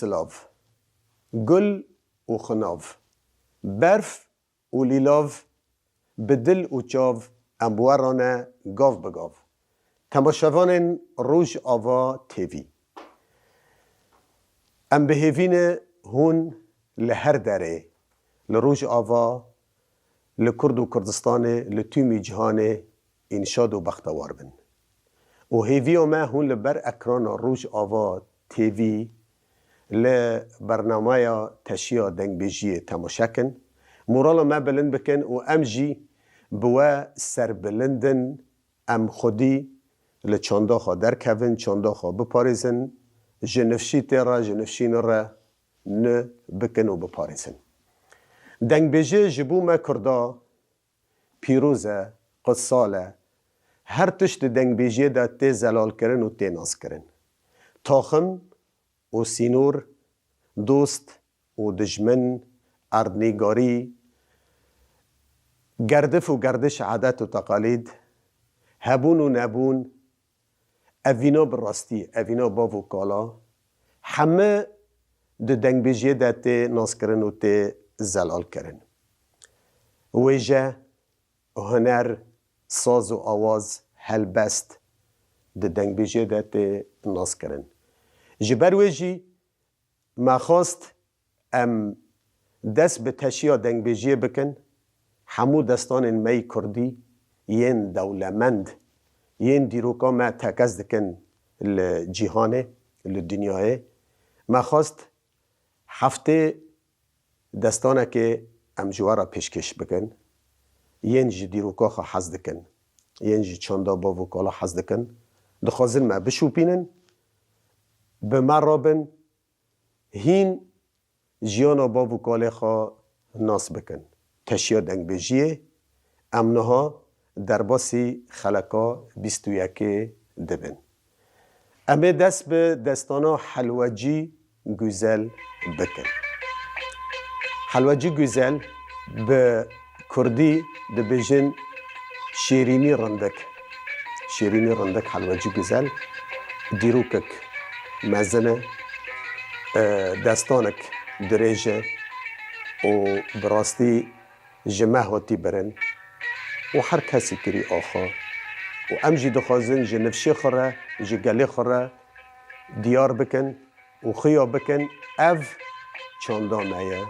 سلاف، گل و خناف، برف و لیلاف، بدل و چاو امبوارانه گاف بگاف. تماشاوان روش آوا تیوی. ام بهیوین هون لهر داره، لروش آوا، لکرد و کردستان، لتومی جهان انشاد و بختوار بن. و هیوی ما هون لبر اکران روش آوا تیوی لبرنامه تشیع دنگ بیجی تماشاکن. مورالا ما بلند بکن و ام جی بوا سر بلندن ام خودی لچانداخا در کون، چانداخا بپاریزن، جنفشی تیرا جنفشین را نه بکن و بپاریزن. دنگ بیجی جبو ما کردا پیروزه قصاله هر تشت دنگ بیجی دا تی زلال کرن و تی ناز کرن. تاخم و سینور، دوست و دجمن، اردنیگاری، گردف و گردش عادت و تقالید، هبون و نبون، اوینا براستی، اوینا باو و کالا، همه ده دنگ بیجی ده تی ناز کرن و تی زلال کرن. ویجه، هنر، ساز و آواز، هلبست ده دنگ بیجی ده تی ناز کرن. جبر ویجی ما خواست ام دست به تشیع دنگ بیجی بکن، همو دستان می کردی ین دولمند ین دیروکا ما تکز دکن لجیهانه لدنیاه. ما خواست هفته دستانه که ام جوارا پیشکش بکن، ین جی دیروکا خوا حز دکن، ین جی چاندا با وکالا حز دکن، دخوازن ما بشوپینن به ما رابن هین جیانا با وکاله خوا ناس بکن. تشیع دنگ بیجیه امنها در باسی خلقا 21 دبن. امه دست به دستانا حلوجی گوزل بکن. حلوجی گوزل به کردی دبیجن شیرینی رندک. شیرینی رندک حلوجی گوزل دیروکک مزنه دستانک دریجه و براستی جمعه هاتی برن و هر کسی کری آخا و امجی دخوازن جنفشی خوره جگلی خوره دیار بکن و خیا بکن اف چاندامه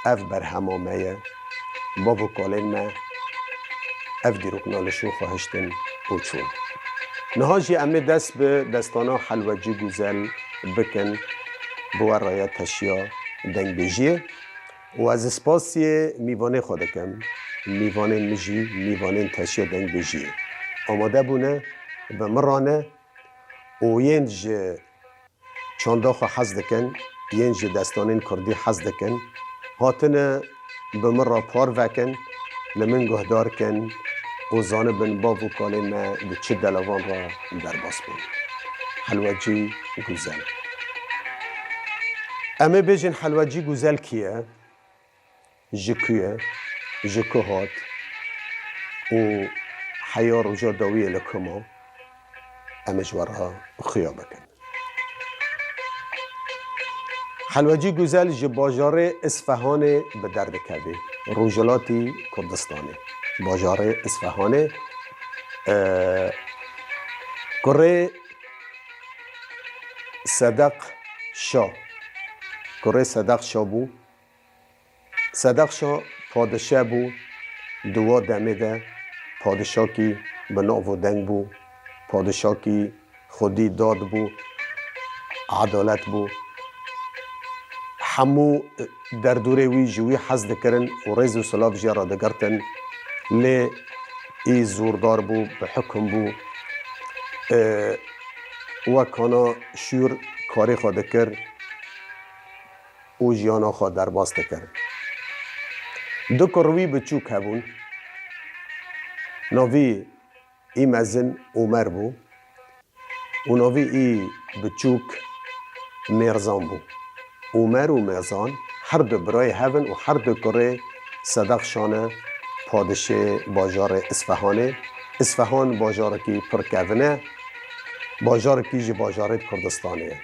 اف برهمامه بابو کالین ما اف دیروک نالشو خواهشتن و چون نهاجی امه دست به دستانا حلوجی گوزل بکن بوار رایت تشیا دنگ بیجیه و از اسپاسی میوانه خودکم میوانه مجی میوانه تشیا دنگ بیجیه آماده بونه به مرانه و ینج چانداخو حز دکن ینج دستانین کردی حز دکن هاتنه به مرا پار وکن لمن گهدار کن و زانه بن باو و کالین ما به چه دلوان را در باس بین حلوجی گوزل. امه بیجن حلوجی گوزل کیه؟ جکویه جکو هات و حیار و جادویه لکما امه جوارها خیا بکن. حلوجی گوزل جباجار اصفهان به درد کبه روجلاتی کردستانه باجار اصفهان کره صدق شاه کره صدق شاه بو صدق شاه پادشاه بو دوا دمیده پادشاه کی به ناو و دنگ بو پادشاه کی خودی داد بو عدالت بو همو در دوره وی جوی حزد کرن و ریز و سلاف جرا دگرتن لی ای زوردار بو به حکم بو و کانا شور کاری خود کر و جیانا خود در باست کر. دو کروی بچوک هبون ناوی ای مزن عمر بو و ناوی ای بچوک مرزان بو. عمر و مرزان هر دو برای هبن و هر دو کره صدق شانه پادشه باجار اصفهانه. اصفهان باجار کی پرکونه باجار کی جی باجار کردستانه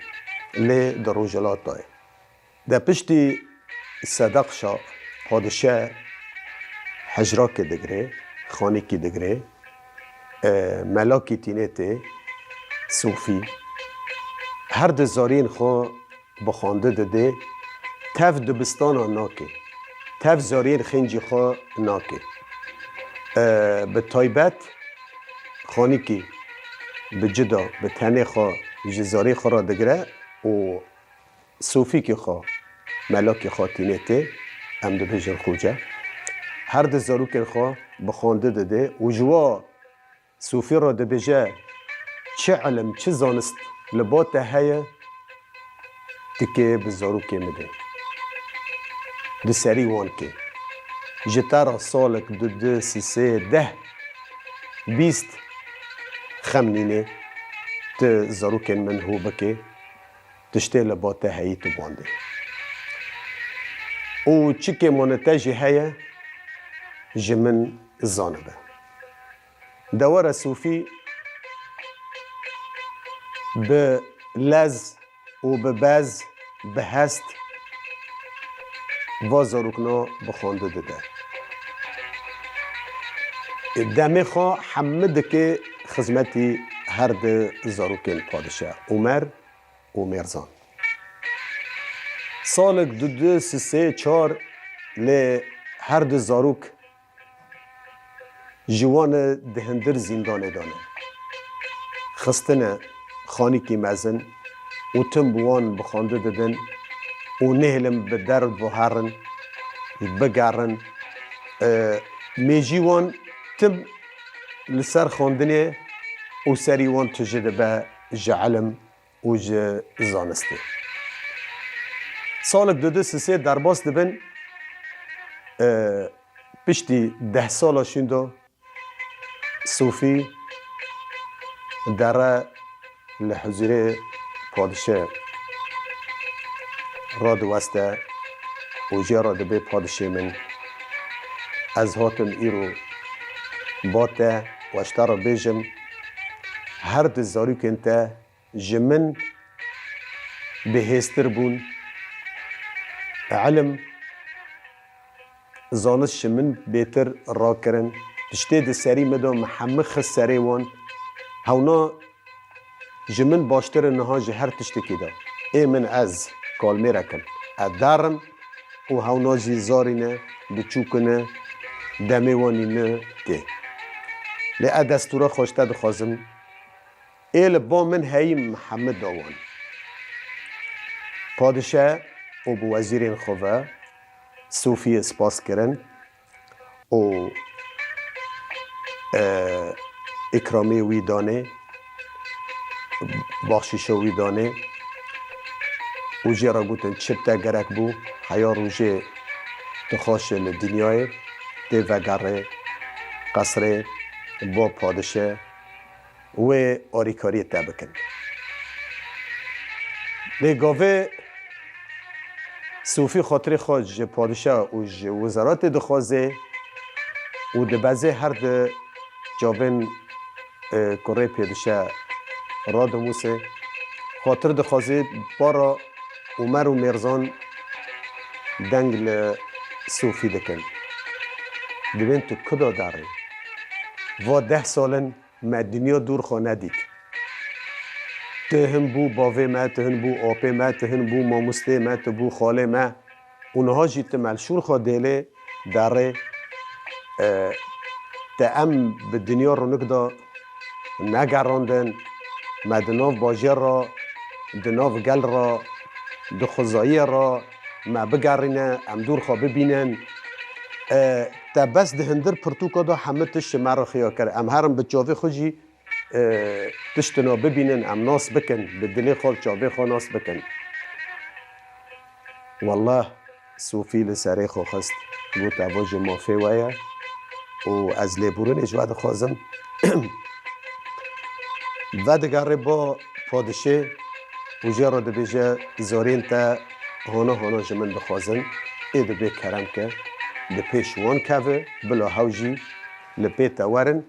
لی در روجلات دای. در پشتی صدق شا پادشه حجراک دگره، خانیکی دگره، ملاکی تینیته، صوفی، هر دزارین خو بخانده داده تف دبستانا ناکه، تف زارین خنجی خو ناکه. به تایبت خانیکی به جدا به تنه خو جزاری خو را دگره و صوفی که خو ملاکی خو تینیته ام دو بجر خوجه هر دزاروکن خو بخانده داده و جوا صوفی را دبجه چه علم چه زانست لبات هیا تکه بزاروکه مده ده سری وان که جتارا سالک دو سه ده 20 خمنینه ت زاروکن من هو بکه تشته لبات هایی تو بانده و چکه مونتاجی هیا جمن زانبه دوار صوفی به لز و به بز به هست و زاروکنا بخانده داده دمه خواه حمد که خدمتی هر ده زاروکن پادشه عمر و مرزان سالک دو سه چار لی هر ده زاروک جوان دهندر زندانه دانه خستنه خانی کی مزن و تم بوان بخانده دادن و نهلم به درد و هرن بگرن میجیوان تم لسر خاندنه و سریوان تجده به جعلم و زانسته سالک دو سه درباس دبن پشتی 10 سالا شندو صوفی در لحضور پادشه را دوسته و جا را دبه پادشه من از هاتم ایرو باته و اشتا را بیجم هر دزاری کنته جمن بهستر بون علم زانست شمن بیتر را کرن تشته ده سری مدام محمد خس سری وان هونا جمن باشتر نها جهر تشتکی دا ای من از کالمی رکن ادارم و هونا جی زارینه بچوکنه دمی وانینه ده لی دستورا خوشته دخوازم ایل با من هی محمد داوان پادشه و بو وزیرین خواه صوفی اسپاس کرن و اکرامی وی دانه بخشش وی دانه و جی را گوتن چپتا گرک بو حیا روژه تخاش لدنیای ده وگره قصره با پادشه و آریکاری تبکن لگاوه صوفی خاطر خواج پادشه و وزارات دخوازه و دبازه هر ده جاون کره پیدشه را دموسه خاطر دخوازه بارا عمر و مرزان دنگ لصوفی دکن دبین تو کدا داره و 10 سالن ما دنیا دور خواه ندید تهن بو باوه ما تهن بو آپه ما تهن بو ماموسته ما تهن بو خاله ما اونها جیت ملشور خواه دیله داره ام به دنیا رو نکدا نگراندن مدناف باجر را دناف گل را دخوزایی را ما بگرینه ام دور خواه ببینن تا بس دهندر پرتوکا دا همه تشت مرا خیا کرد ام هرم به جاوه خوشی تشتنا ببینن ام ناس بکن به دلی خواه جاوه خواه ناس بکن والله صوفی لسره خواه خست گوت اواج مافه ویا و از لیبورن اجواد خوازم و دگره با پادشه و جا را دبیجه زارین تا هانا جمن بخوازن ای دبی کرم که ده پیشوان که بلا حوجی لپیت ورن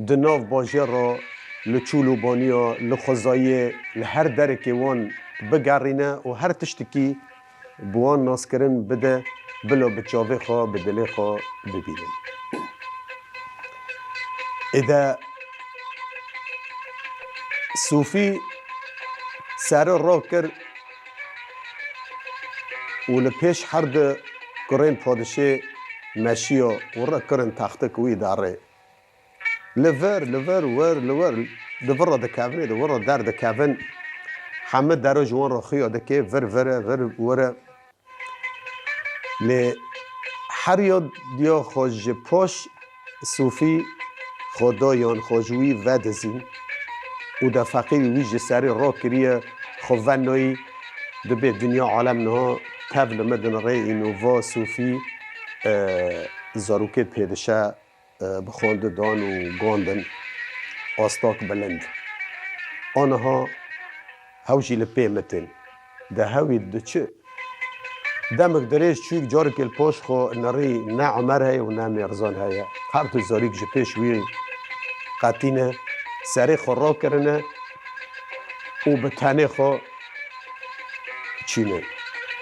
دناف باجه را لچولو بانیا لخوزایی لهر درکی وان بگرینه و هر تشتکی بوان ناسکرین بده بلو بچاوه خواه بدلی خواه ببینن. ایده صوفی سر را کرد و لپیش هر ده کرین پادشه مشیو و را کرن تخته کوی داره لور دور دکاونه دور در دکاون همه در جوان را خیاده که ور لی هر یاد دیا خوش پاش صوفی خدایان خوشوی ودزین و در فقیر ویج سری را کریه خوانایی دبی دنیا عالم نه تبل مدن ری اینووا صوفی زاروکت پیدشه بخوانده دان و گاندن آستاک بلند آنها هاوشی لپیمتن ده هاوی ده چه دمک دریش چویک جارک الپاش خو نری نه عمر هی و نه مرزان هی هر تو زاریک جپیش وی قطینه سری خو را کرنه و به تنه خو چینه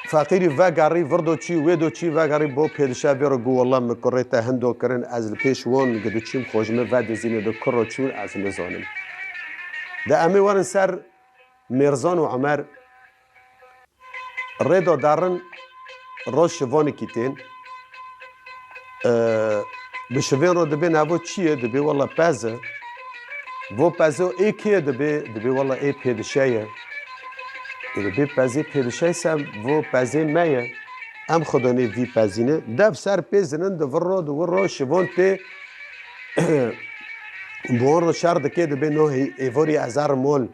فقیری وگری وردو چی ویدو چی وگری با پیدشه بیارو گو والله مکریتا هندو کرن از پیش وان گدو چیم خوشمه ود زینه دو کرو چون از نزانم ده امی ورن سر مرزان و عمر ریدا دارن راز شوانی کیتین به شوین رو دبی نبو چیه دبی والله پزه و پزه ای کیه دبی والله ای پیدشه دبی پزه پیدشه سم و پزه میه ام خدانه وی پزینه دب سر پیزنن دور را شوان تی بوان رو شرد که دبی نو ایواری ازار مول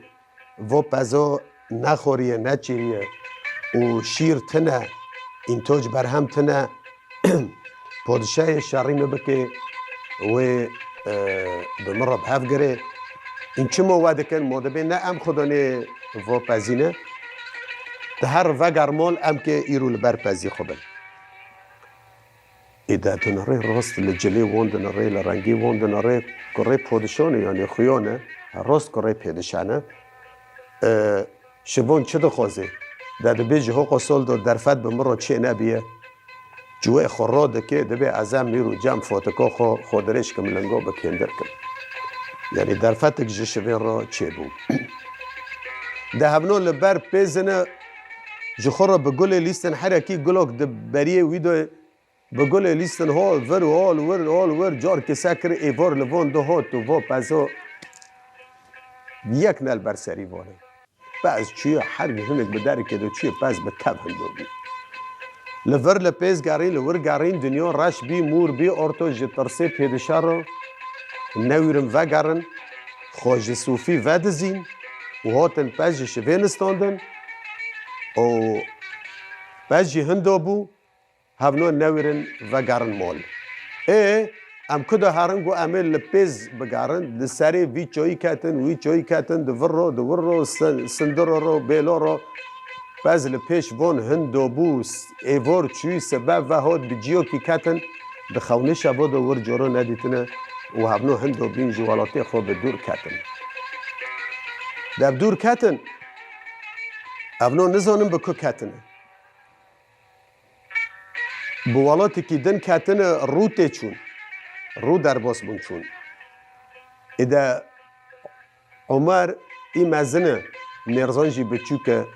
و پزه نخوریه نچیریه و شیر تنه این توج برهم تنه پادشاه شریم بکه و به مرب هف گره این چه مواده کن ماده نه ام خدانه و پزینه ده هر وگر مال ام که ایرو لبر پزی خوبن ایده دناره راست لجلی واندناره لرنگی واندناره کره پادشانه یعنی خویانه راست کره پادشانه شبان چه دخوازه در بیج حقوق سال در فد به مرا چه نبیه جوه خوراده که دبی ازم میرو جمع فاتکا خودرش کم لنگا بکندر کن یعنی در فتک جشوین را چه بو ده هبنو لبر پیزنه جخورا به گل لیستن حرکی گلوک ده بریه ویدو به گل لیستن ها ور جار که سکر ایوار لوان دو ها تو و پزا یک نل بر سری وانه پس چیه هر گهنک به در که دو چیه پس به تب هندو بی لور لپیز گارین لور گارین دنیا رش بی مور بی ارتو جترسه پیدشه رو نویرم وگرن خوش صوفی ودزین و هاتن پس شوین استاندن و پس هندو بو هفنو نویرن وگرن مال ام کده هرنگو امل لپیز بگرن ده سری وی چایی کتن دور رو سندر رو بیلا رو بعض لپیش وان هندو بوس ایوار چوی سبب و هاد بجیو کی کتن به خونه شبا دور جارو ندیتنه و هبنو هندو بین جوالاتی خواه به دور کتن دب دور کتن هبنو نزانم به که کتنه بوالاتی که دن کتن روته چون رو در باس بون چون ایده عمر این مزنه مرزانجی بچو که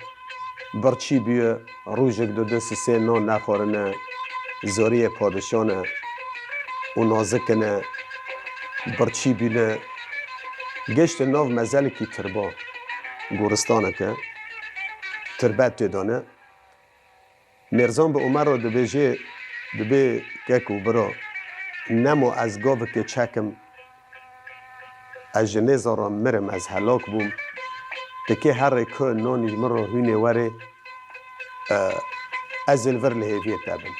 برچی بیه روژک دو سه نان نخورنه زاری پادشانه و نازکنه برچی بینه گشت ناو مزل کی تربا گورستانه که تربت تدانه مرزان به عمر رو دبی که برا نمو از گاوه که چکم از جنیزا را مرم از هلاک بوم تکی هر که نانیج من را هونه وره از الور لحیویه تابن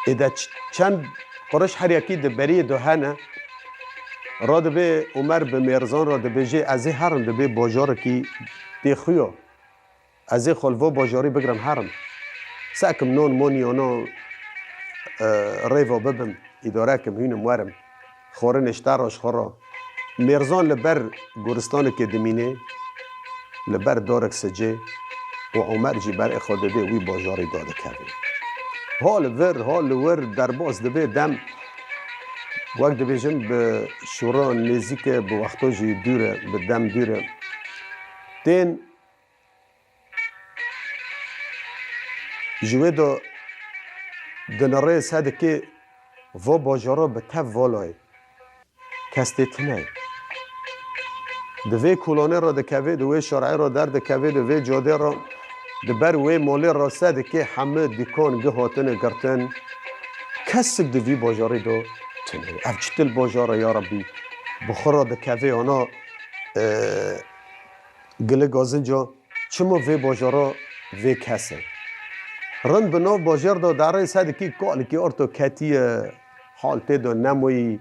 ایده چند قرش هر یکی دبری دوهنه را دبی عمر به مرزان را دبی جه از هرم دبی باجار کی دی خویا از خلوه باجاری بگرم هرم ساکم نون مونیانا ریوا ببم اداره کم هینم ورم خورن اشتراش خورا مرزان لبر گورستان که دمینه لبر دارک سجه و عمر جی بر اخواده ده وی باجاری داده کبه حال ور در باز دبه دم وقت دبیجم به شورا نزیک به وقتا جی دوره به دم دوره دین جوه دا دناره ساده که و باجارا به تف والای کسته تنه دوی کلانه را دکوه دوی شارعه را در دکوه دوی جاده را دبر وی مالی را ساده که همه دیکان گه هاتن گرتن کسک دوی باجاری دا تنه اف چتل باجارا یا ربی بخورا دکوه آنا گله گازن جا چما وی باجارا وی کسه رند بناو باجار دا داره ساده که کالی که ارتو کتی حال تیدا نموی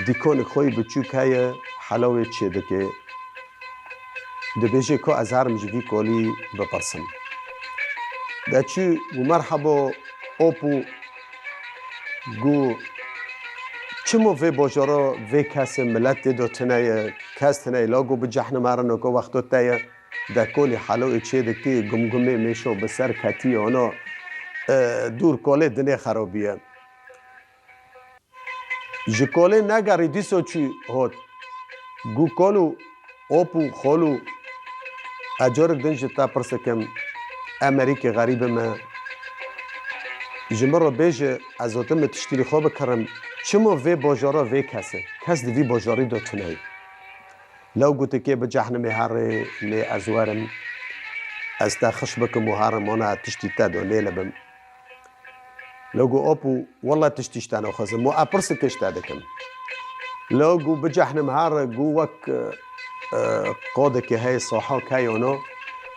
دیکان خوی بچوک های حلاوه چه دکه دبیجه که از هرم جوی کالی بپرسم دا چو و مرحبا اوپو گو چمو وی باجارا وی کس ملت دا تنه کس تنه لاغو بجحن مرنو که وقتا تایه دا کالی حلاوه چه دکه گمگمه میشو بسر کتی آنا دور کالی دنه خرابیه جکاله نگری دیسو چی هات گو کالو اوپو خالو اجارک دنج تا پرسکم امریکا غریب ما جمر بیجه از آتم تشتیری خواب کرم چما وی باجارا وی کس دوی باجاری دا تنهی لو گوته که به جهنم هر لی ازوارم از تا خشبک مهارم آنا تشتی تا دا نیلبم لوگو اوپو والله تشتیشتانو خزم مو اپرس کشتا دکم لوگو بجحنم هار گو وک قاده که های صاحا که یانا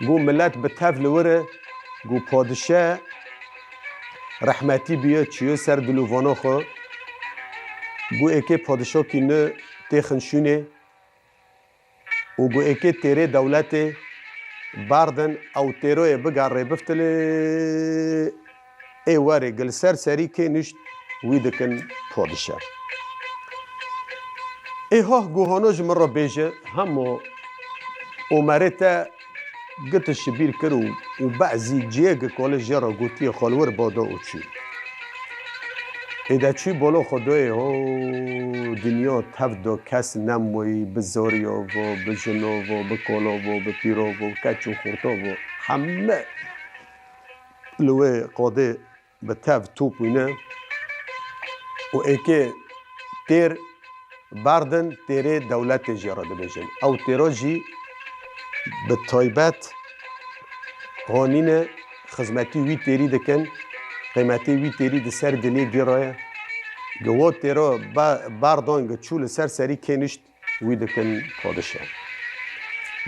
گو ملت به تفل وره گو پادشه رحمتی بیه چیه سر دلووانا خو گو ایکه پادشه که نه تیخنشونه و گو ایکه تیره دولت باردن او تیروی بگاره بفتله ای واره گل سری که نشت ویدکن پادشه ای ها گوهانا جمر را بیجه همو عمره تا گت شبیر کرو و بعضی جیگ کاله جرا گوتی خالور بادا او چی ای دا چی بالا خدای دنیا تف دا کس نموی بزاریا و بجنا و بکالا و بپیرا و کچ و خورتا و همه لوه قاده به تف توپ وینه و ایکه تیر باردن تیره دولت جیرا ده بیجن او تیرا جی به تایبت قانین خزمتی وی تیری دکن قیمتی وی تیری ده سر دلی گرایه گوه تیرا باردان گه چول سری کنشت وی دکن پادشه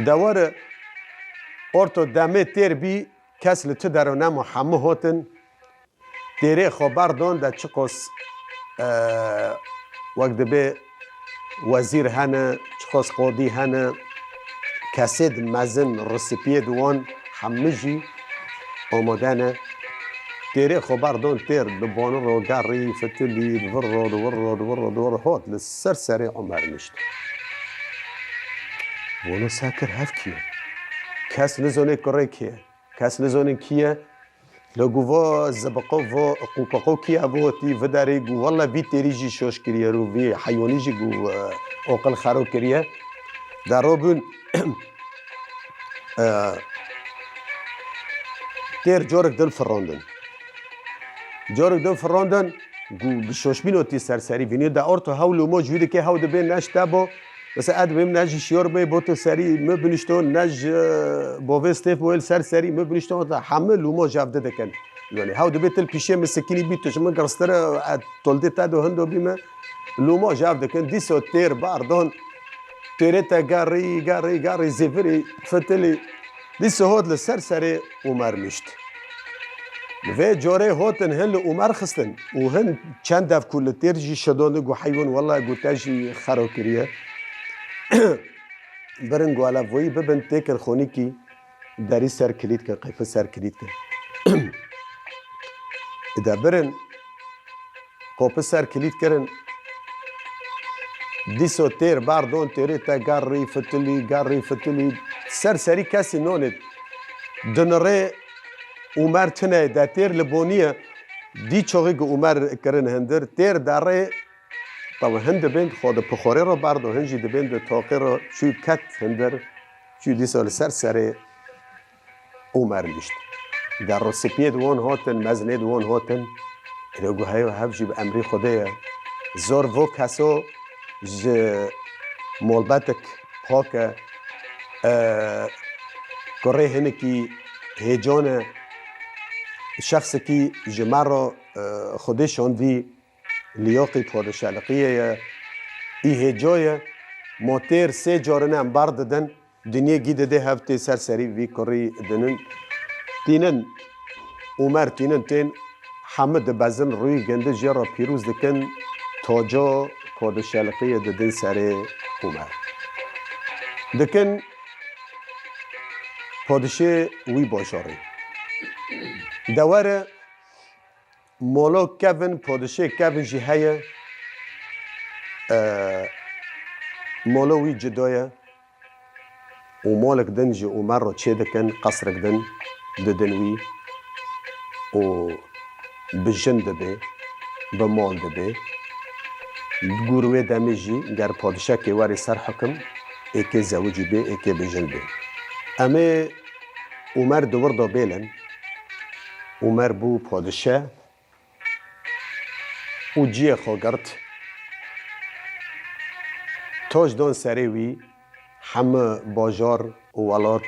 دوار ارتو دمه تیر بی کس لطه درانم و همه هاتن تیره خبردان ده چه قص وقت به وزیر هنه چه قص قاضی هنه کسید مزن رسیپیه دوان همه جی آمادنه تیره خبردان تیر دبانه رو گری فتلی دور هات لسر سری عمر نشت وانو ساکر هف کیه کس نزانه کره کیه کس نزانه کیه لگووا زبقا و قوقاقو کیه بوتی و داره گو والله بی تیری جی شوش کریه رو بی حیوانی جی گو اقل خرو کریه در رو بون تیر جارک دل فراندن گو بشوش بینو تی سری بینید در ارتو هولو ما جویده که هاو دبین نشته با بس اد بیم نج شیار بی با تو سری مبنیشتون نج باوی استیف مویل سری مبنیشتون همه لوما جفده دکن یعنی هاو دبی تل پیشه مسکینی بی تو شما گرستر تولده تا دو هندو بیمه لوما جفده کن دیسو تیر باردان تیره تا گاری زیفری فتلی دیسو هاد لسر سری عمر میشت و جاره هاتن هن لعمر خستن و هن چند دف کل تیر جی شدانه گو حیوان والله گو تاجی خرا کریه برن گو علوی ببن تکر خونی کی داری سر کلید که قیفه سر کلید که ادا برن قیفه سر کلید کرن دیسو تیر باردون تیره تا گاری فتلی سر سری کسی نوند دنره عمر تنه دا تیر لبونیه دی چوغی که عمر کرن هندر تیر داره طبعا هند بند خود پخوره رو برد و هنجی دی بند تاقه رو چوی کت هندر چوی دی سال سر عمر نشت در رو سپید وان هاتن مزنید وان هاتن اینا گو هایو هفجی به امری خوده زور و کسو ج مولبتک پاک کره هنکی هیجان شخص کی جمر رو خودشان دی لیاقی پادشالقیه ای هیجای موتر سه جارنه هم برددن دنیا گیده ده هفته سری وی کری دنن تینن عمر تینن تین حمد بزن روی گنده جرا پیروز دکن تاجا پادشالقیه ددن سر عمر دکن پادشه وی باشاره دواره مولا کون پادشه کون جی هیه مولا وی جدایه و مالک دن جی عمر رو چه دکن قصرک دن ددن وی و بجن دبه بمال دبه گروه دمی جی گر پادشه که واری سر حکم ایک زوجی به ایک بجن به اما عمر دور دا بیلن عمر بو پادشه او جیه خوگرد تاج دان سری وی همه باجار و ولات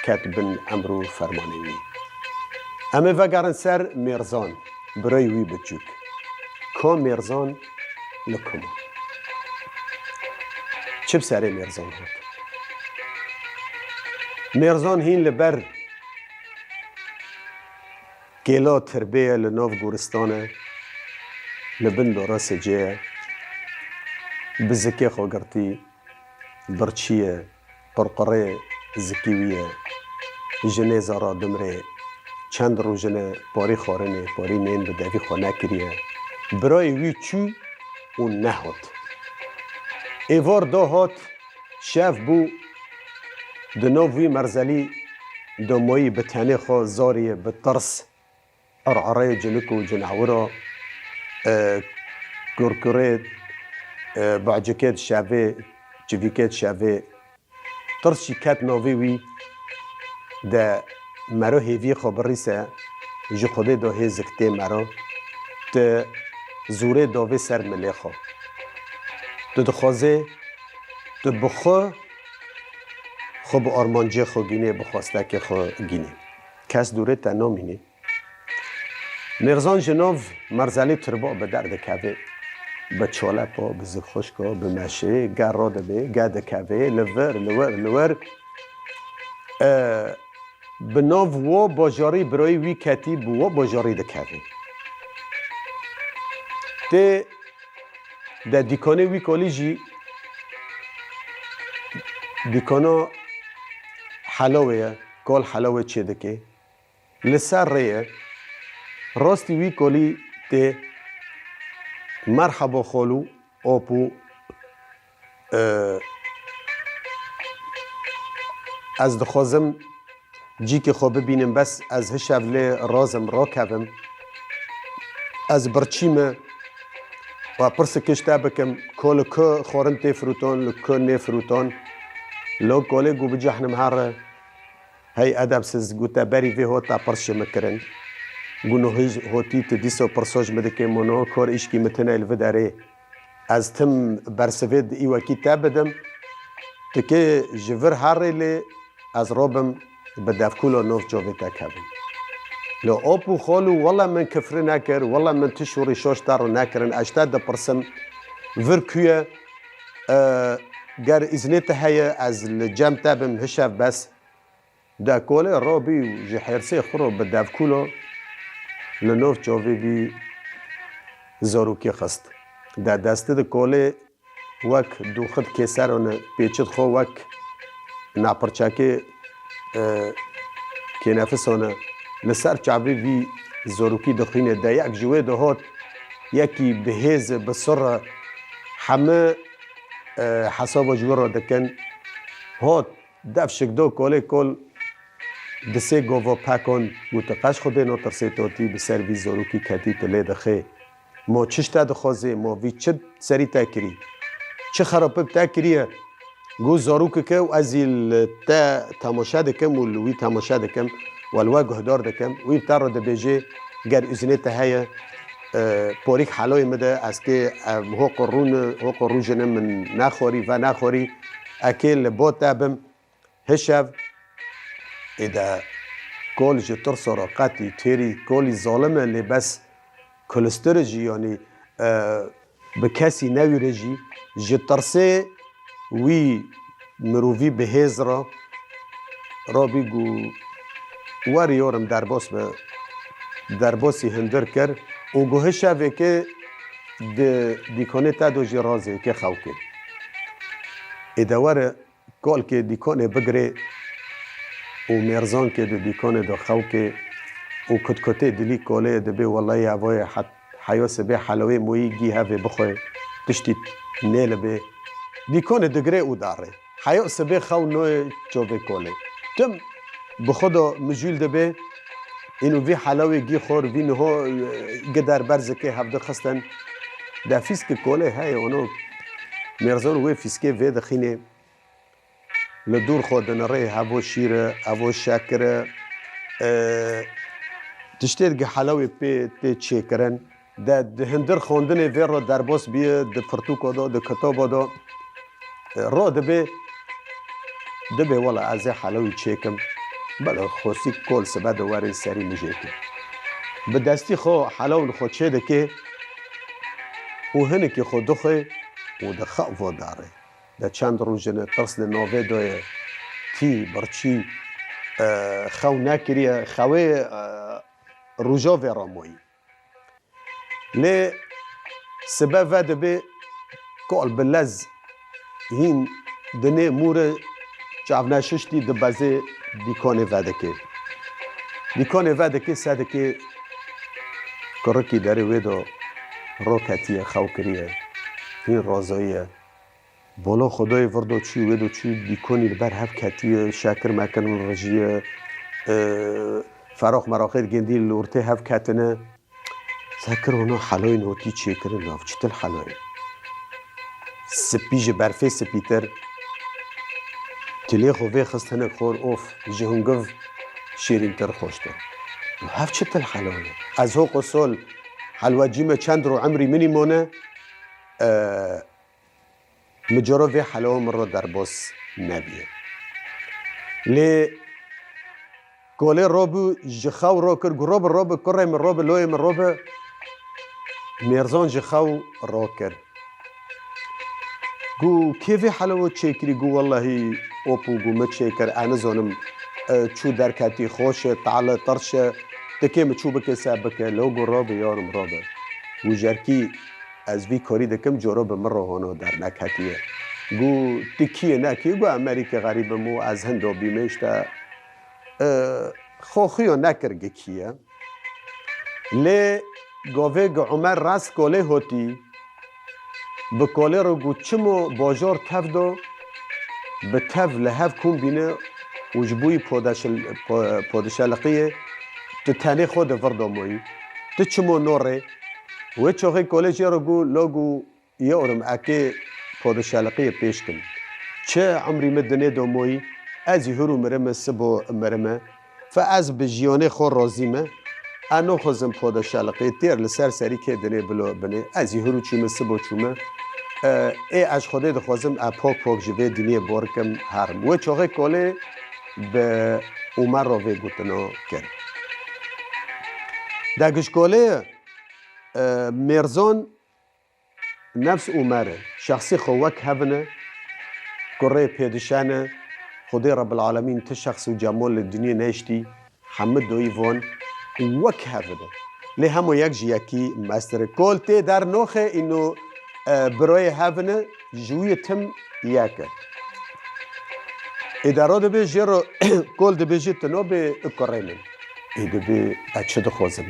کتبن امرو فرمانه وی اما وگرن سر مرزان برای وی بچوک که مرزان لکم چه بسری مرزان هات مرزان هین لبر گلا تربیه لناف گورستانه لبن دورا سجیه بزکی خوگرتی برچیه پرقره زکیویه جنه زارا دمره چند رو جنه پاری خورنه پاری نین به دوی خونه کریه برای وی چو و نهات ایوار دا هات شف بو دناف وی مرزلی دمایی بتنه خوا زاریه بترس ارعره جنکو جنعورا کرکره بعجکت شوه جویکت شوه ترس کت ناوی وی ده مرا هیوی خبری سه جی خوده دا هزکته مرا ده زوره داوی سر ملیخا ده دخوازه ده بخوا خوب آرمانجه خو گینه بخواسته که خو گینه کس دوره تنها مینه مرزان جناف مرزلی تربا به درد کبه به چاله پا به زخوشکا به مشه گر را دبه گرد کبه لور به ناو و باجاری برای وی کتی بو باجاری ده کبه ده دیکانه وی کالیجی دیکانا حلاوه کال حلاوه چه دکه لسر ریه راستی وی کلی ته مرحبا خالو آپو از دخوازم جی که خواه ببینم بس از هشوله رازم را کبم از برچیمه و پرس کشته بکم کل که خورن تی فروتان لکه نه فروتان لو کلی گو بجحنم هر هی ادب سز گو تبری وی هاتا پرس شمکرن گونو هاتی تدیسو پرساج مده که منو کار ایشکی متنه الوه داره از تم برسوید ایوه کی تابدم تکه جور هر لی از رابم به دفکولا نوف جاوه تکبم لو آپو خالو والله من کفره نکر والله من تشوری شاش دارو نکرن اشتاد دا پرسم ورکویه گر ازنیت هیا از لجم تابم هشف بس دا کوله رابی و جحیرسی خورو به دفکولا لنوف جاوه بی زاروکی خست دا دسته دا کوله وک دو خد کسرانه پیچد خو وک ناپرچاکه که نفسانه لسر چعبی بی زاروکی دخینه دا یک جوه دا هات یکی بهیز بسر همه حساب جوه را دکن هات دفشک دو کلی کل دسه گوو پکن متقش خوده نترسه توتی به سرویس زروکی کتی تله دخه ما چشتا دخوازه ما وی چه سری تکری چه خرابه تکریه گو زاروک که و ازیل تا تماشا دکم و لوی تماشا دکم و الوا گهدار دکم وی بتر رو دبیجه گر ازنه تهیه پوریک حلوی مده از که هو قرون جنم من نخوری و نخوری اکل بوت تابم هشف اذا کل جتر سراقتی تیری کلی ظالمه اللي بس کلسترجی یعنی به کسی نویرجی جترسه وی مروفی به هزرا را بیگو واری یورم درباسی هندر کر و گوه شوه که دیکانه تا دو جی رازه که خوکه ادوار کال که دیکانه بگره و مرزان که دیکانه دو خوکه و کتکته دلی کاله دبی والله هوای حیاس به حلوه مویی گی هوه بخواه تشتی نیل به دیکانه دگره او داره حیاس به خو نوع چوبه کاله تم بخدا مجول دبی اینو وی حلوه گی خور وی نها گدر برزکه هفته خستن ده فیسک کاله های اونو مرزان وی فیسکه وی دخینه لدور خودن ره هوا شیره هوا شکره تشتید حلوه پی تی چه کرن ده هندر خوندن وی را در باس بیه ده پرتوکا دا ده کتابا دا را دبی والا از حلوه چه کم بله خوصی کل سبب دواره سری میشه که به دستی خو حلوه خود چه ده که او هنه که خود دخواه و ده خواه داره ده چند روزنه ترسل ناوه دای تی برچی خو نکریه خواه روژا وراموی لی سبب وده به کال بلز هین دنه مور جعب نششتی ده بازه دیکانه وده که ساده که کرکی داره ویدو روکتیه خوکریه این رازاییه بالا خدای وردو چی ویدو چی دیکانی بر هف کتیه شکر مکن رجیه فراخ مراخت گندی لورته هف کتنه سکر اونا حلوی نوتی چی کرن لاف چطل حلوی سپیج برفه سپیتر تلی خوفه خستنه خور اوف جهنگف شیرین تر خوشته هف چطل حلوی از هو قصول حلوه جیمه چند رو عمری منی مونه مجرد وی حلوه من رو در باس نبیه لی کاله رابو جخاو را کر گو رابو کره من رابو لوی من رابو مرزان جخاو را کر گو کیفی حلوه چه کری گو والله اوپو گو ما چه کر انا زانم چو درکتی خوشه تعالی ترشه تکیم چو بکه سابکه لو گو رابو یارم رابو و جرکی از وی کاری دکم جراب من روحانو در نکتیه گو تکیه نکی گو امریکا غریبمو از هندو بیمشتا خوخیو نکرگه کیه لی گاوه گو عمر راست کاله هوتی به کاله رو گو چمو باجار تف دو به تف لحف کن بینه وجبوی پادشالقیه تو تنه خود ورداموی تو چمو نوره و چوخی کاله چه رو گو لگو یارم اکی پادشالقیه پیش کن چه عمری مدنه داموی از هرو مرمه سبو مرمه فاز به جیانه خور رازیمه انو خوزم پادشالقیه تیر لسر سری که دنه بلو بنه از هرو چیمه سبو چومه ای از خوده دخوازم اپاک پاک جوه دینی بارکم هرم و چوخی کاله به عمر را وی گوتنا کرد دگش کاله مرزان نفس عمره شخصی خوک هبنه کره پیدشانه خدای رب العالمین ته شخص و جمال دنیا نشتی حمد و ایوان وک هبنه لی همو یک جیاکی مستر کل تی در نوخه اینو برای هبنه جوی تم یکه اداره دبی جیرو کل دبی جیت نو به اکرمن دبی اچه دخوازم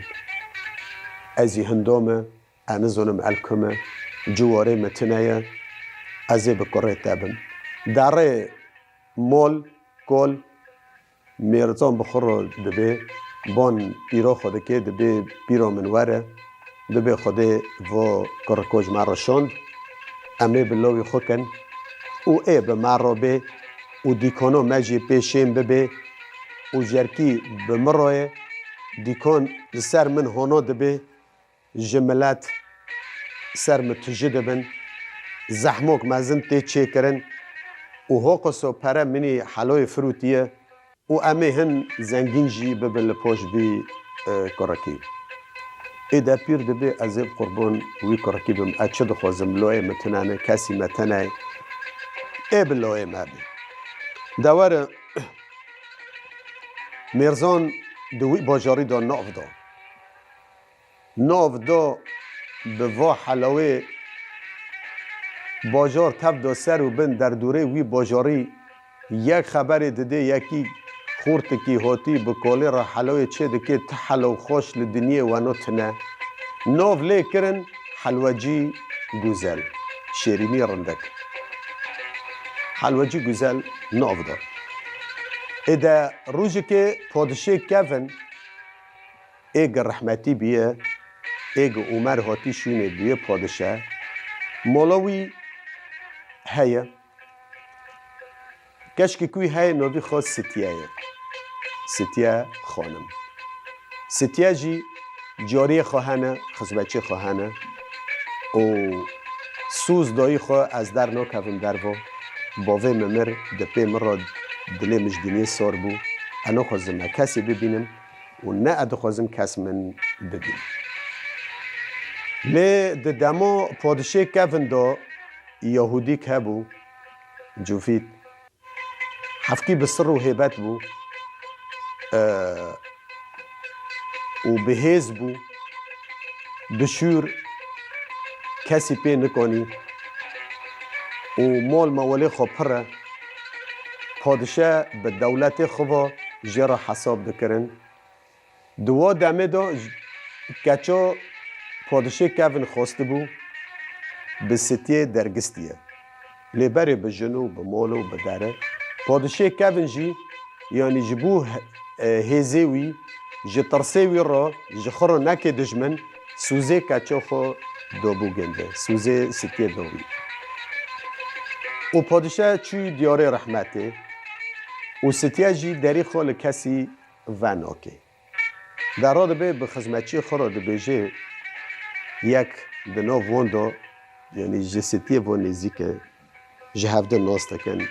ازی هندامه انا زنم الکمه جواره متنایه ازی بکره تابم داره مول کل میرزان بخور دبی بان پیرا خود که دبی پیرا منوره دبی خود و کرکوج مرشاند امی بلاوی خود کن او ای به مرابه او دیکانو مجی پیشیم ببی او جرکی به مرای دیکان سر من هانا دبی جملت سر متجد بن زحموک مزن تی چه کرن و هاقص و پره منی حلای فروتیه و امی هن زنگین جی ببن لپاش بی کرکی ایده پیر دبی ازیب قربان وی کرکی بم اچه دخوازم لای متنانه کسی متنه ای بلای مبی دوار میرزان دوی باجاری دا ناف دا به وا حلاوه باجار تب دا سر و بن در دوره وی باجاری یک خبر دده یکی خورت کی هاتی به کاله را حلاوه چه دکه تحلو خوش لدنیه و نتنه ناف لی کرن حلوجی گوزل شیرینی رندک حلوجی گوزل ناف دا ایده روزی که پادشه کفن ایگ رحمتی بیه ایگ عمر هاتی شونه بیه پادشه مولوی هیا کشکی کوی هیا نوی خواست ستیه خانم ستیه جی جاری خواهنه خزبچه خواهنه و سوز دایی خواه از در ناکفم در و باوه ممر دپی مراد دلی مجدینی سار بو انا خوازم کسی ببینم و نه ادو خوازم کس من ببینم لی ده دما پادشه کفن دا یهودی که بو جوفید حفکی بسر و هیبت بو و بهیز بو بشور کسی پی نکنی و مال مولی خواه پره پادشه به دولت خواه جرا حساب دکرن دوا دمه دا کچا پادشه کفن خواسته بو به ستیه درگستیه لیبره به جنو به مالو به داره پادشه کفن جی یعنی جبو هیزیوی جه ترسیوی را جه خورا نکه دجمن سوزه کچا خو دابو گنده سوزه ستیه داوی و پادشه چوی دیاره رحمته و ستیه جی دری خال کسی وناکه در را دبه به خزمتچی خورا دبیجه یک دنا واندا یعنی جه ستیه وانیزی که جه هفته ناسته کن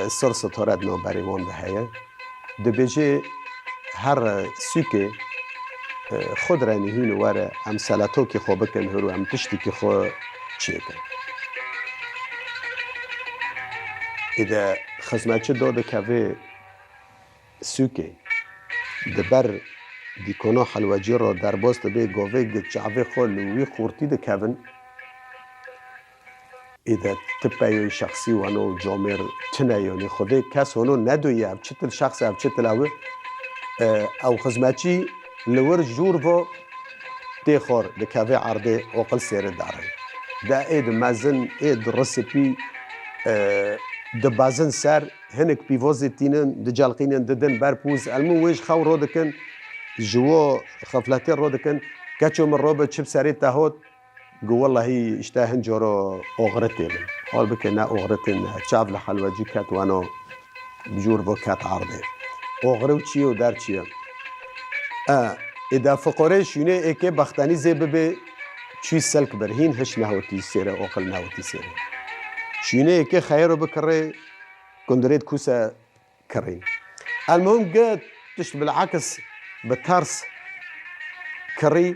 سر ستارت نابری وانده هیه دبیجه هر سوکه خود رنی هین واره ام سلطو که خواه بکن هرو ام تشتی که خواه چیه کن ایده خزمتچه داده که سوکه دبر دیکونا حلوجی را در باست به گاوه گچعوه خال وی خورتی ده کون ایده تپایوی شخصی و انو جامر تنه یعنی خوده کس هنو ندویه او چطل شخص او چطل او خزمتچی لور جور و تیخار ده کوه عرده اقل سیر داره ده اید مزن اید رسپی ده بازن سر هنک پیوازی تینن ده جلقینن ددن برپوز المو ویش خو را دکن جوا خفلاتي رودكن كاتشو من روبا تشب ساري تاهوت قو والله هي اشتاهن جورا اوغرتين قال بك نا اوغرتين تشاف لحلوجي كات وانا بجور بو كات عرضي اوغرو تشي ودار تشي اذا فقوري شونه ايكي بختاني زي ببي تشي سلك برهين هش نهوتي سيره اوقل نهوتي سيره شونه ايكي خيرو بكري كندريت كوسا كرين المهم قد تشت بالعكس بترس کری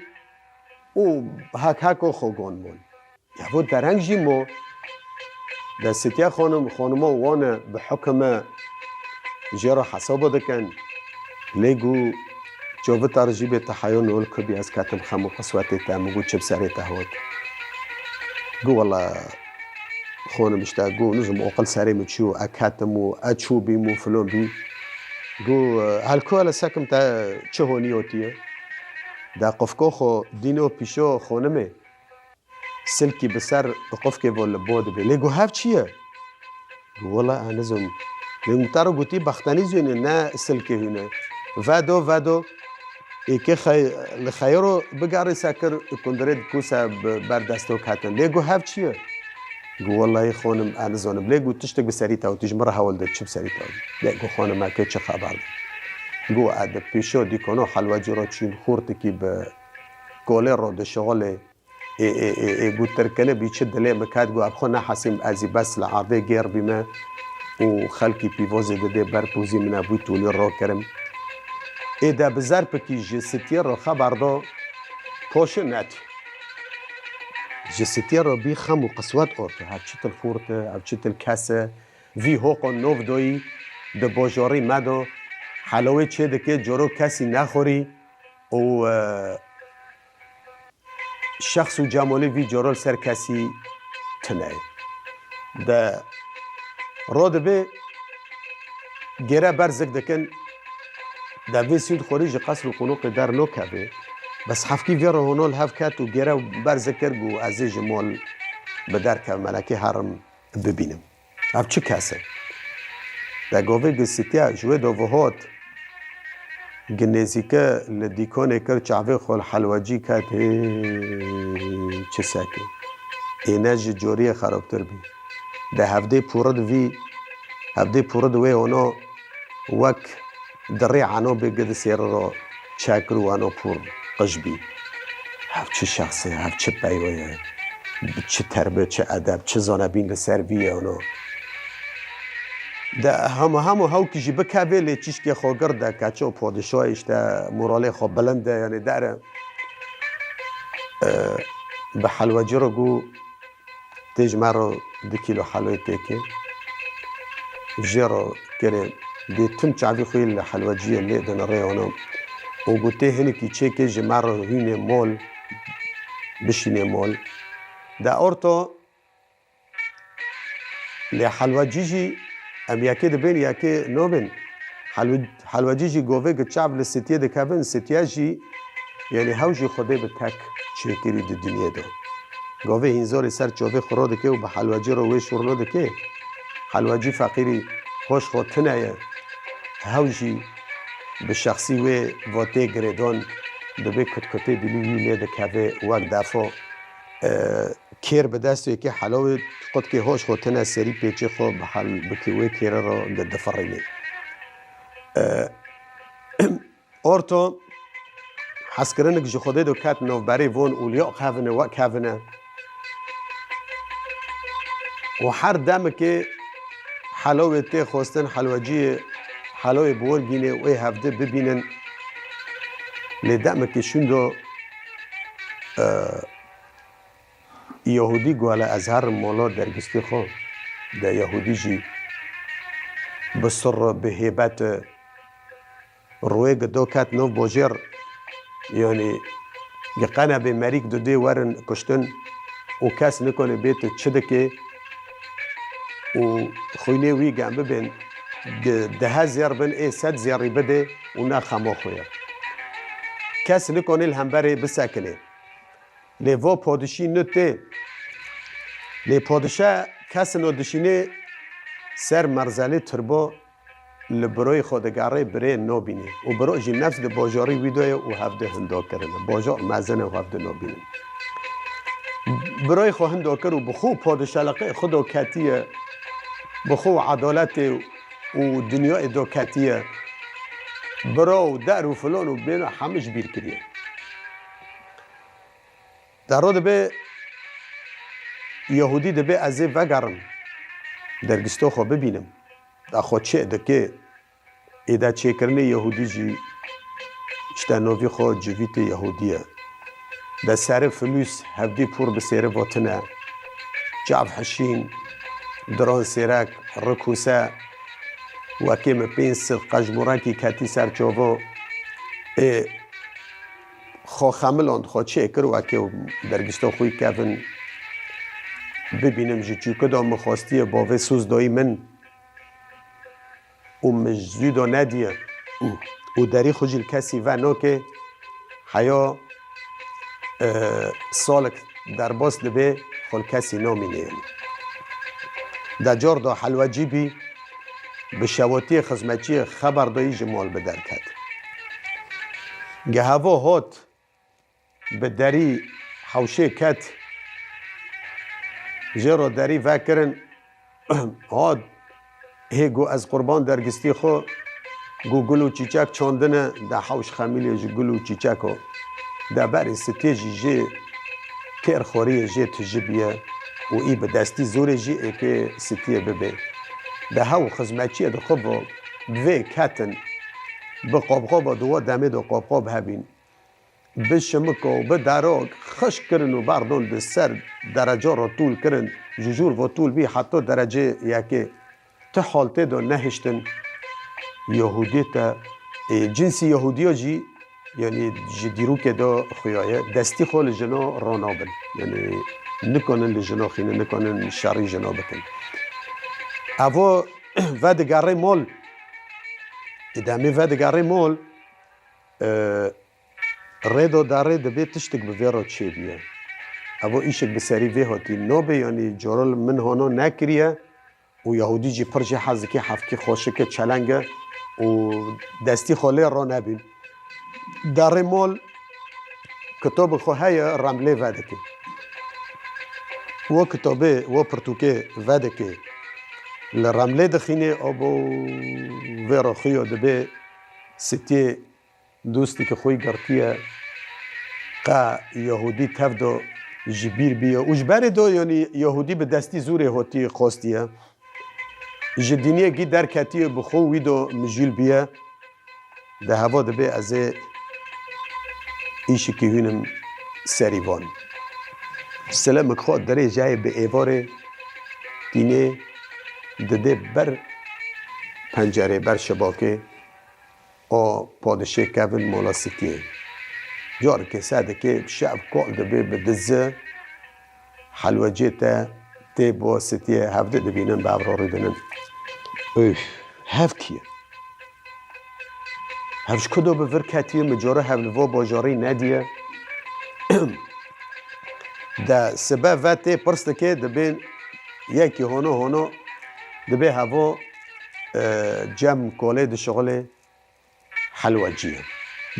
او هک خوگان مون یا بود درنگ جی مو در ستیه خانم وانه به حکم جرا حساب دکن لیگو جواب ترجیب تحیون نول کبی از کتم خمو قصوتی تامگو چب سری تهود گو والله خانم اشتا گو نزم اقل سری مچو اکتم و اچو بیم و فلان بی گو هلکو هلا سکم تا چه هونیوتیه دا قفکو خو دینو پیشو خونمه سلکی بسر قفکه ولی بود بی لیگو هف چیه؟ گو والله انزم لنگتر گوتی بختنی زینه نه سلکه هونه ودو ایکه لخیرو بگاری سکر کندرد کوسا بردستو کتن لیگو هف چیه؟ گو والله خانم انا زانم لیگو تشتک بسری تاو تیجمره حوال داد چه بسری تاو لیگو خانم اکه چه خبر گو اد پیشو دیکنو حلواجی را چین خورد کی به گوله را ده شغله گو ترکنه بیچه دلی مکد گو ابخو نحسیم ازی بس لعاده گیر بیمه و خلکی پیوازه داده برپوزی من ابوی تولی را کرم ایده بزر پکی جستیه را خبر دا پاشه نتی جستیه را بی خم و قسوت آرده هفچی تل خورده هفچی تل کسه وی حقا نوف دایی ده باجاری مدا حلاوه چه ده که جارو کسی نخوری و شخص و جمالی وی جارال سر کسی تنه ده را ده به گره برزک دکن ده وی سید خوری جه قصر و قنوق در نو که بس حفکی وی را هنال هف کت و گره برزکر گو ازی جمال به در که ملکی حرم ببینم هف چه کسه ده گاوه گسیتیا جوه دو وحات گنیزیکه لدیکانه کر چعوه خال حلواجی کت چه سکه اینه جه جوری خرابتر بی ده هفته پورد وی هفته پورد وی اونا وک دری عنا بگد سیر را چکر و انا پور قشبی هف چه شخصه هف چه پیوه چه تربه چه ادب چه زانبین لسر ویه اونا ده همو هاو کجی بکوه لی چیش که خواه گرده کچه و پادشاهش ده موراله خواه بلنده یعنی داره به حلواجی رو گو تیج مرا 2 کیلو حلوی تیکه جرا کره دی تم چاوی خوی لحلواجی لی دن ریانا و گو تی هنی کی چه که جمرا هین مال بشین مال ده ارتا لحلواجی جی ام یکی دبین یکی نوبین حلواجی جی گوه که چعب لستیه ده کبن ستیه جی یعنی هاوجی خوده به تک چه کری ده دنیا ده گاوه هینزاری سر چاوه خوراده که و به حلواجی رو وی شورناده که حلواجی فقیری خوش خود تنه هاوجی به شخصی وی واته گریدان دبه کتکته دلی وی لیده که وقت دفع کیر به دست که حلاوه قد که هاش خود تنه سری پیچه خود به حل بکی وی کیره را گده فرینه ارتا حس کرنک جو خوده دو کت نو بری وون اولیا خونه و خونه و هر دم که حلاوه تی خواستن حلواجی حلاوه بور گینه و هفته ببینن لدم که شوندو یهودی گواله از هر مالا درگستی خود ده یهودی جی بسر به هیبت روی دو کت نو باجر یعنی گقنه به مریک دو دی ورن کشتن و کس نکنه بیت چه دکه و خوینه وی گم ببین 10 زیر بن 100 زیری بده و نه خما خویا کس نکنه الهمبره بسکنه لیوا پادشی نته لی پادشه کس ندشینه سر مرزله تربا لبروی خودگاره بره نابینه و برای جی نفس ده باجاری ویدوه و هفته هندا کرنه باجار مزنه و هفته نابینه برای خو هندا کر و بخو پادشلقه خدا کتیه بخو عدالت و دنیا دو کتیه برا و در و فلان و بین همش بیر کریه در را به یهودی ده به ازه وگرم درگستو خو ببینم در خود چه ده که ایده چه کرنه یهودی جی اشتا نوی خود جویت یهودیه ده سر فلوس هفدی پور بسیره واتنه جعب حشین دران سیرک رکوسه وکیم 500 قجمورکی کتی سر چوو خو خملاند خو چه کر وکی درگستو خوی کفن ببینم جو چی کدام مخواستی باوه سوز دایی من و مجزودا ندیه و داری خوشیل کسی و ناکه حیا سالک در باس لبه خل کسی نامینه در جار دا حلواجی بی به شواتی خزمتی خبر دایی جمال بدر کد گه هوا هات به دری حوشه کد جرا دری وکرن هات هیگو از قربان درگستی خو گو گلو چیچک چاندنه ده حوش خمیلی جی گلو چیچکو ده بری ستیجی جی کر خوری جی تجیبیه و ای به دستی زور جی ای که ستیه ببه ده هاو خزمتچیه ده خوب وی کتن به قابقاب دوا دمه دو قابقاب هبین به شمک و به دراغ خش کرن و بردون به سر درجه را طول کرن ججور و طول بی حتی درجه یکی تا حالته دو نهشتن یهودی تا جنسی یهودی ها جی یعنی جدیرو که دا خویایه دستی خو لجنا رانابن یعنی نکنن لجنا خینه نکنن شری جنا بکن اوا ودگاره مال ادامه ودگاره مال ریدو داره دبی تشتک به ویرا چه بیه اوا ایشک به سری وی هاتی نابه یعنی جارال من هانا نکریه و یهودی جی پرجی حزکی حفکی خوشک چلنگه و دستی خاله را نبین در مال کتاب خواهی رمله ودکه و کتابه و پرتوکه ودکه لرمله دخینه آبو ویرا خویا دبه ستی دوستی که خوی گرتیه قا یهودی تفدو جبیر بیه اجبر دو یعنی یهودی به دستی زوره هاتی خواستیه جدینیه گی در کتیه بخو ویدو مجیل بیه ده هوا دبه از ایشی که هونم سریوان سلام خواد داره جای به ایواره دینه دده بر پنجره بر شباکه آ پادشه کون مالا سکیه جار که ساده که شب کال دبه بدزه حلوجه تا با ستیه هفته دبینن به ابراری دنن اوه هف کیه هفش کدو به ورکتیه مجاره هفلوا باجاری ندیه ده سبب وقتی پرسته که دبین یکی هانو دبی هوا جمع کاله ده شغل حلوجیه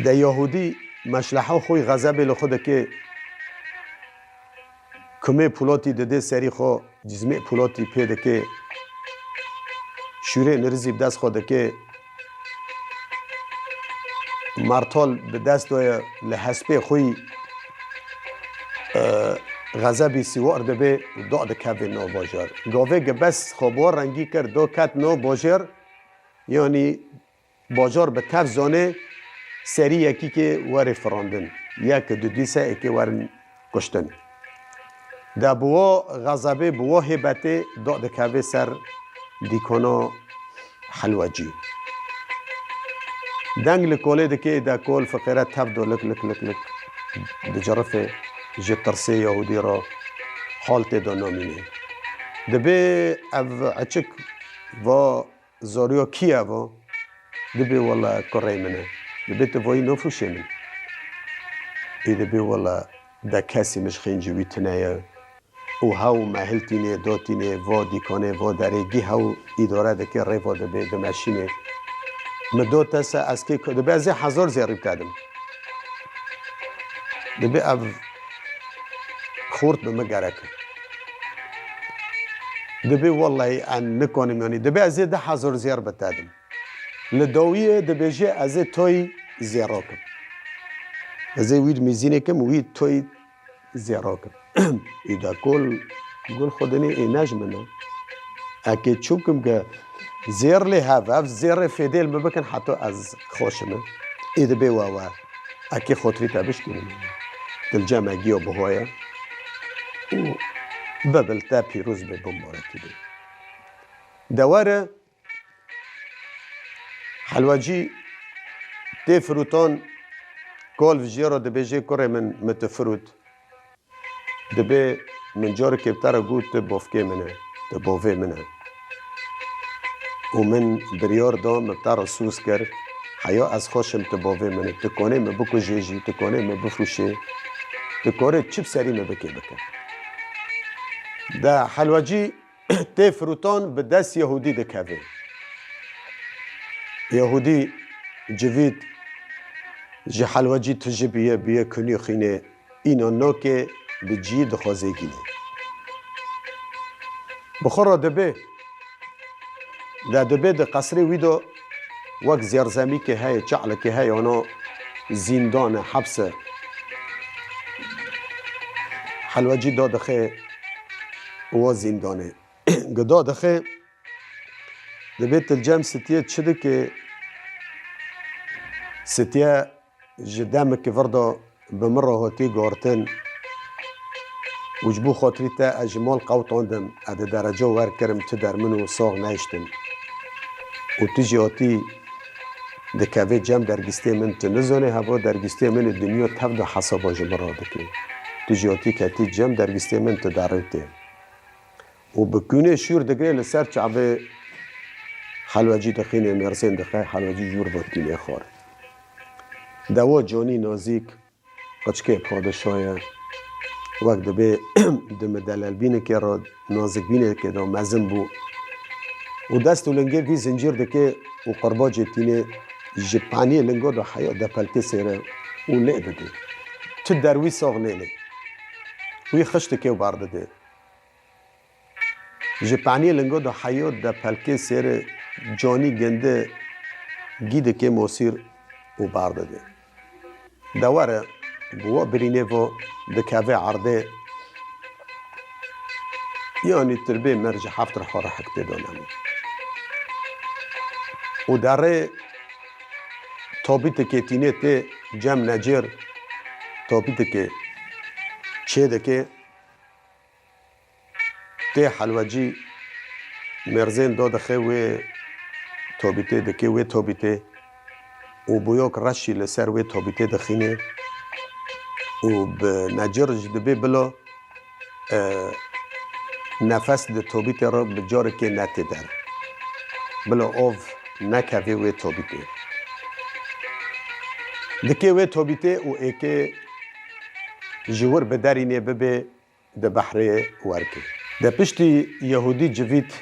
ده یهودی مشلحه خوی غضب لخوده که کمه پولاتی دده سری خو جزمه پولاتی پیده که شوره نرزی بدست خوده که مرتال به دست دوی لحسبه خوی غضبی سیوار دبه داد که نو باجر گاوه که بس خوابوار رنگی کرد دو کت نو باجر یعنی باجر به کف زانه سری یکی که ور فراندن یک دو دیسه اکی ورن کشتن ده بوا غضبه بوا هبته داد که سر دیکانا حلوجی دنگ لکوله دکه ده کول فقیره تبدو لک لک لک لک ده جرفه جترسه یهودی را حالت دو نامینه دبه او عچک و زاریا کیه و دبه والا کره منه دبه تفایی نفروشه من دبه والا ده کسی مش خینجوی تنه او هاو محلتینه داتینه و دیکانه و درگی هاو اداره دکه ریفا دبه دمشینه مدو تسا از که دبه از 1000 زیاری کردم دبه او خورد به مگرکه دبه والله ان نکنم یعنی دبه از 10,000 زیار بتادم لدویه دبه جه از توی زیراکم از وید میزینه کم وید توی زیراکم ایدا کل گل خودنی ایناج منه اگه چوکم که زیر لی هفت زیر فیدل مبکن حتی از خوشمه ایده بی واوا اگه خودری تابش کنیم دل جمع گیو بهویه ببل تا پیروز به بمبارکی دی دواره حلوجی تی فروتان کال وجیه را دبی جه کره من متفروت دبی من جار کبتر گوت بافکه منه دباوه منه و من بریار دام مبتر سوز کرد حیا از خوشم تباوه منه تکانه مبکو جیجی تکانه مبفروشه تکاره چیب سری مبکه بکن ده حلوجی تی فروتان به دست یهودی دکوه یهودی جوید جه حلوجی تجی بیه کنی خینه اینا نوکه به جی دخوازه گینه بخور را دبه ده قصری ویدو وقت زیرزمی که های چعل که های آنا زندان حبس حلوجی دادخه و زندانه دادخه دبیت الجام ستیه چده که ستیه جدام که وردا بمره هاتی گارتن وجبو خاطری تا اجمال قوتاندم اده درجه ور کرم تو در منو ساغ نشتن و تیجی آتی دکوه جم درگسته من تنزانه هوا درگسته من دنیا تفد حسابا جمرا دکی تیجی آتی کتی جم درگسته من تدارته و بکونه شور دگره لسر چعبه حلوجی دخینه مرسین دخه حلوجی جور باتینه خوار دوا جانی نازیک قچکه پادشایه وقت دبه دم دلال بینه که را نازک بینه که دا مزن بو و دست و لنگه وی زنجیر دکه و قربا جتینه جپانی لنگو دا حیا دا پلکه سیره و لی بده تو دروی ساغ نیله وی خشت که و بارده ده جپانی لنگو دا حیا دا پلکه سیره جانی گنده گیده که موسیر و بارده ده دواره بوا برینه و دکاوه عرده یعنی تربیه مرج حفت رحا رحکته دانمه و داره تابیت که تینه ته جم نجر تابیت که چه دکه ته حلوجی مرزین دادخه و تابیته دکه و تابیته و بویاک رشی لسر و تابیته دخینه و به نجر جدبه بلا نفس ده تابیته را به جاره که نته در بلا آف نکوه و تابیته دکه و تابیته و ایکه جور به درینه ببه ده بحره ورکه ده پشتی یهودی جوید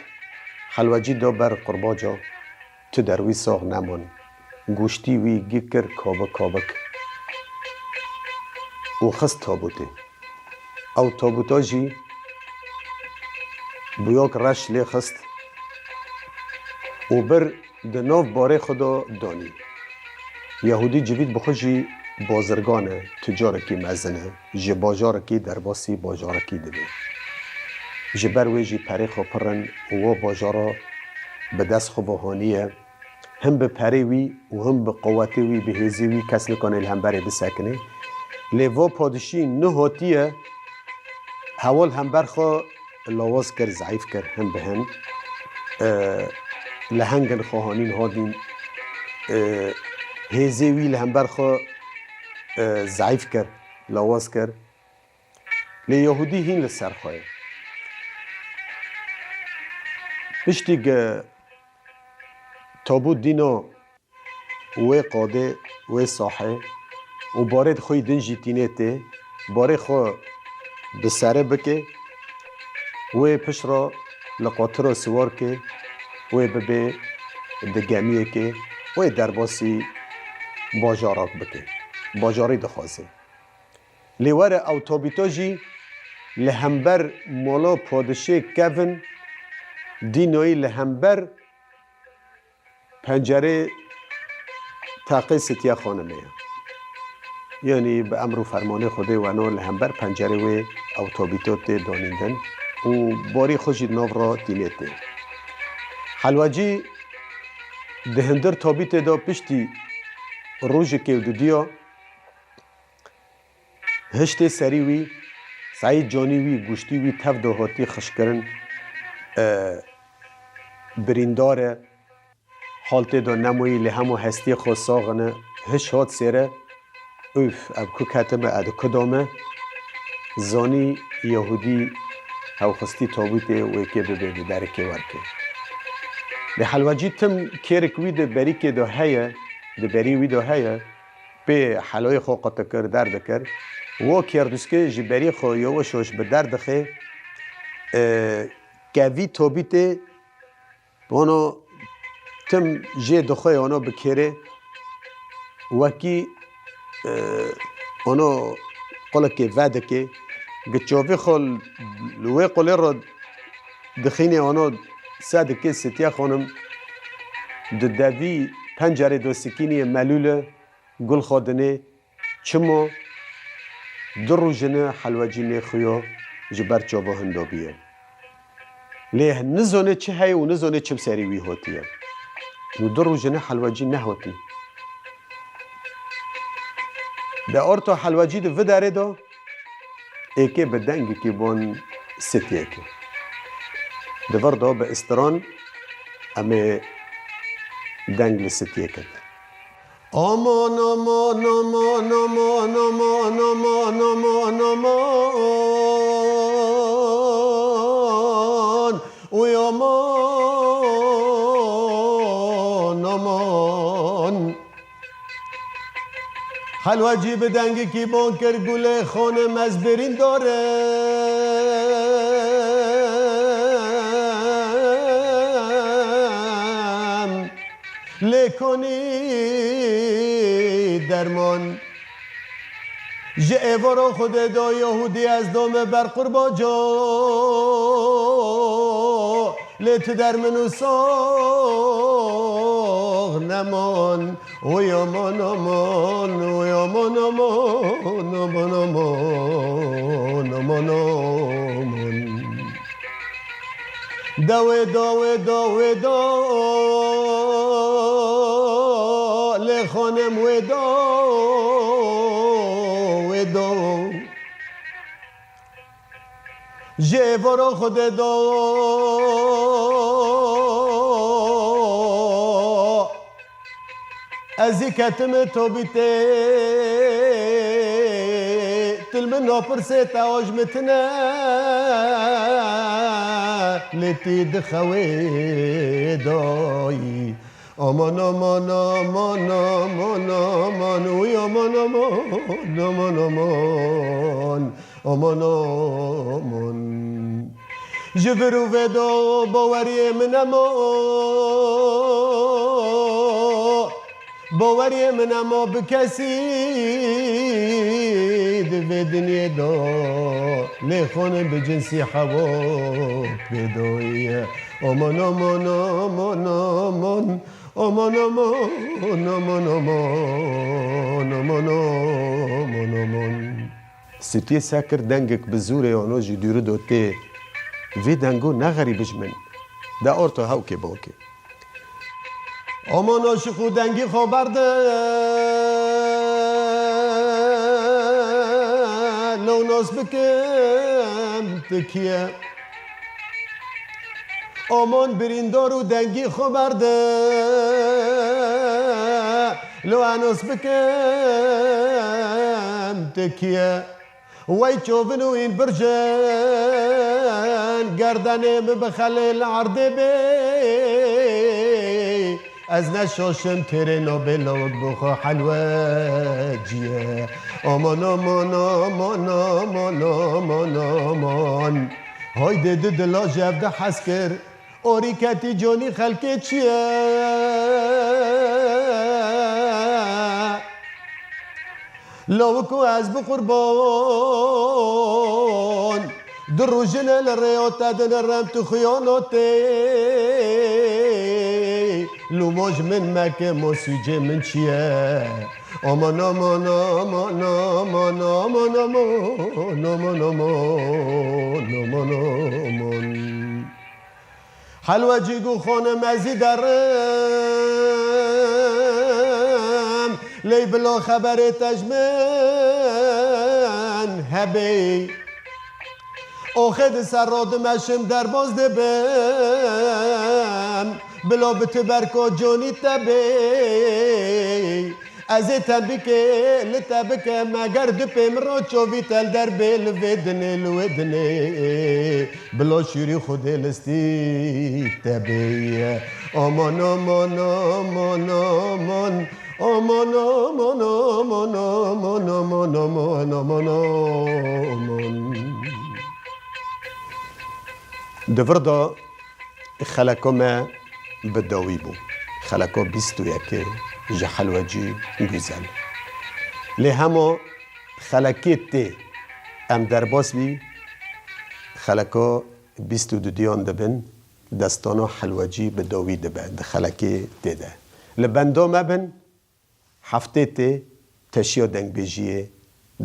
حلوجی دا بر قرباجا تو دروی ساغ نمان گوشتی وی گیکر کابک و خست تابوته او تابوتا جی بویاک رش لی خست و بر ده ناف باره خدا دانی یهودی جوید بخوشی بازرگانه تجارکی مزنه جه باجارکی درباسی باجارکی دبه جه بروی جی پری خوپرن و باجارا به دست خوبهانیه هم به پری وی و هم به قوتی وی به هزی وی کس نکنه الهم بره بسکنه لیوا پادشی نه هاتیه حوال هم برخوا لاواز کر ضعیف کر هم به هم لهنگن خواهانین هادین هزی وی لهم برخوا ضعیف کر لاواز کر لی یهودی هین لسر خواه پشتی که تابوت دینا و قاده و صاحه و بارد خوی دنجی تینه ته باره خو بسره بکه و پش را لقاطر را سوار که و ببه دگمیه که و درباسی باجاراک بکه باجاری دخوازه لیوار او تابیتا جی لهمبر مولا پادشه کون دینایی لهمبر پنجره تاقی ستیه خانمه یعنی به امر و فرمان خوده و انا لهمبر پنجره و او تابیتات دانیندن و باری خوشی ناو را تینیته حلوجی دهندر تابیت دا پشتی روژ که دودیا هشت سری وی سعید جانی وی گوشتی وی تف دهاتی خشکرن برینداره حالت دا نموی لهمو هستی خود ساغنه هش هات سیره اوف اب کو کتمه ادو کدامه زانی یهودی او خستی تابوته و که ببه درکه ورکه ده حلوجی تم کرک وی ده بری که ده هیه ده بری وی ده هیه به حلوی خو قطع کر درد کر و کردوسکه جبری خو یو شوش به درد خه کوی تابیته بانو تم جه دخوی آنها بکره وکی آنها قلق که وعده که گچاوی خال لوی قلی را دخینه آنها ساده که ستیا خانم دوی پنجره دو سکینی ملول گل خادنه چما در روزنه حلوجینه خویا جبر چابا هندابیه لیه نزانه چه هی و نزانه چه بسری وی هاتیه و در روزنه حلوجین نهاتی ده آرتا حلوجی ده وداره دا ایکه به دنگی که بان ستیه که ده ورده به استران اما دنگ لستیه کرد آمان آمان آمان آمان آمان آمان آمان آمان اوی آمان آمان حلوجی به دنگی کی بان کر گل خانه مزبرین داره لیکنی درمان جه ایوارا خود دا یهودی از دام بر قربا جا لیت در منو ساغ نمان اوی امان امان اوی امان امان امان امان امان امان داوی داوی داوی دا لی خانم ودا ودا جوارا خود دا ازی کتم تو بیته تلم ناپرسه تاج متنه لیتی دخوی دایی aman aman aman aman aman uy aman aman aman aman aman aman جبرو ودا باوری من اما باوری من اما بکسی دو دنیا دا لیخانه به جنسی حوا بدایی aman aman aman aman aman aman aman aman aman aman aman ستی سکر دنگک بزوره آنو جی دیرو دوته وی دنگو نغری بجمن دا ارتا هاو که باکه aman aşıkı dengi خبرده لوناس بکم تکیه aman بریندار و دنگی خبرده لوناس بکم تکیه وای چوبنو این برجن گردنه بخلیل عرده بی از نشاشم تره نابلاک بخوا حلوجیه aman aman aman aman aman aman haydi دلا جبده حس کر اوریکتی جانی خلکه چیه لوکو از بقربان در روزن الریات دن رم تو خیاناتی لوماج من مکه مسیجه من چیه aman aman aman aman aman aman aman aman aman aman حلوجی گو خانه مزی درم لی بلا خبر تجمن هبی آخد سر راد مشم در باز دبم بلا بتبرکا جانی تبی از تبکه لتبکه مگر دپم را چوی تل در بیل ودنه لودنه بلا شیری خود لستی تبی aman aman aman aman aman aman aman aman aman aman aman aman دفردا خلقما بداوي بو خلکا 21 جه حلوجی گوزل لی همه خلکی تی ام درباس بی خلکا 22 دیان دبن دستانا حلوجی به داوی دبه ده خلکی تی ده لبندا مبن هفته تی تشیا دنگ بیجی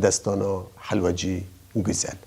دستانا حلوجی گوزل